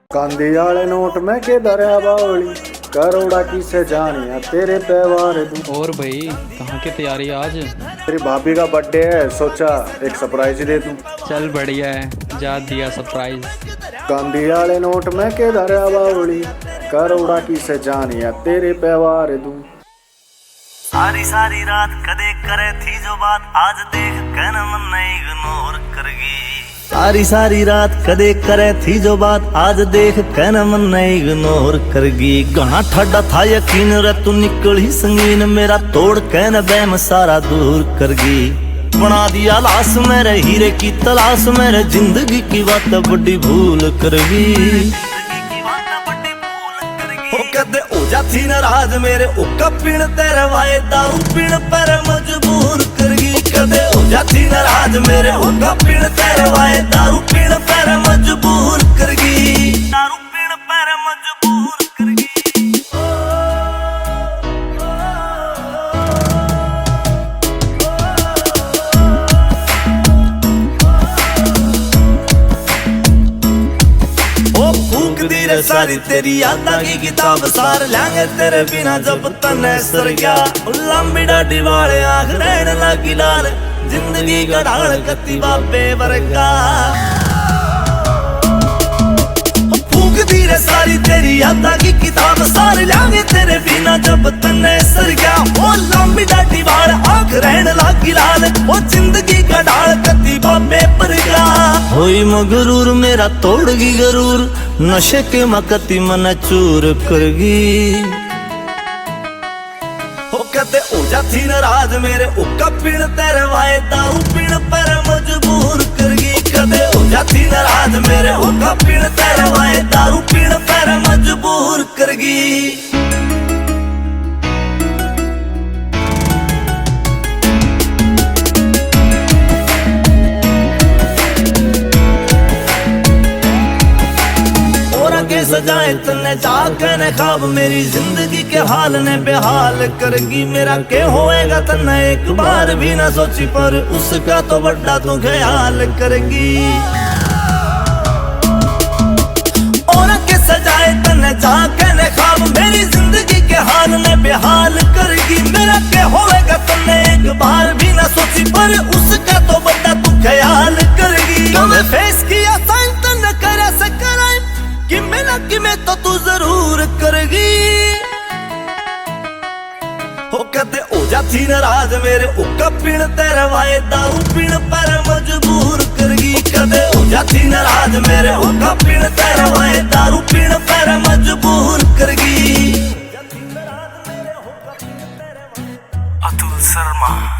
कांदी वाले नोट में के दरिया बावली करोड़ा की से जानिया तेरे पैवार दूं। और भाई कहाँ की तैयारी आज? तेरी भाभी का बर्थडे है, सोचा एक सरप्राइज दे दूं। चल बढ़िया है, जा दिया सरप्राइज। कांदी वाले नोट में के दरिया बावली करोड़ा की से जानिया तेरे पैवार दूं। सारी सारी रात कदे करे थी जो बात, आज देख कहना मन नहीं इग्नोर करगी। सारी सारी रात कदे करे थी जो बात, आज देख कहना मन नहीं इग्नोर करगी। घना ठाडा था यकीन रे तू निकल ही संगीन, मेरा तोड़ कहना बैम सारा दूर करगी। बना दिया लाश मेरे हीरे की तलाश, मेरे जिंदगी की बात बड़ी भूल करगी। कदे हो जाती नाराज मेरे उक्का पीण तेरे वाए दारू पीण पर मजबूर करगी। कदे हो जाती नाराज मेरे उक्का पीण तेरे वाए दारू पीण पर मजबूर करगी। दारू पीण पर मजबूर करगी। सारी तेरी यादा की किताब सार लेंगे तेरे बिना जब तने सर गया। लंबी डाडी वाले आंख रहने लगी लाल, जिंदगी का ढाल कत्ती बाबे वर्गा। फूक दी रे सारी तेरी यादा की किताब सार लेंगे तेरे बिना जब तने सर गया। ओ लंबी डाडी वाले आंख रहने लगी लाल, ओ जिंदगी का ढाल कत्ती बाबे वर्गा। होई मगरूर मेरा तोड़गी गरूर, नशे के मकती मन चूर करगी। हो कहते हो जाती नाराज मेरे उक्का पीण तेरे वाए दारू पीण पर मजबूर करगी। कदे हो जाती नाराज मेरे उक्का पीण तेरे वाए दारू पीण पर मजबूर करगी। सजाए तने जाके ने ख्वाब, मेरी जिंदगी के हाल ने बेहाल करगी। मेरा के होएगा तने एक बार भी ना सोची, पर उसका तो बड़ा तू ख्याल करगी। और के सजाए तने जाके ने ख्वाब, मेरी जिंदगी के हाल ने बेहाल करगी। मेरा के होएगा तने एक बार भी ना सोची, पर उसका तो बड़ा तू ख्याल करगी। कभी फेस किया साइन तने करे से कराए कि मिला कि मैं तो तू जरूर करगी। हो कहते हो जाती नाराज मेरे उक्का पीण तेरे वाए दारू पीण पर मजबूर करगी। कदे हो जाती नाराज मेरे उक्का पीण तेरे वाए दारू पीण पर मजबूर करगी। अतुल शर्मा।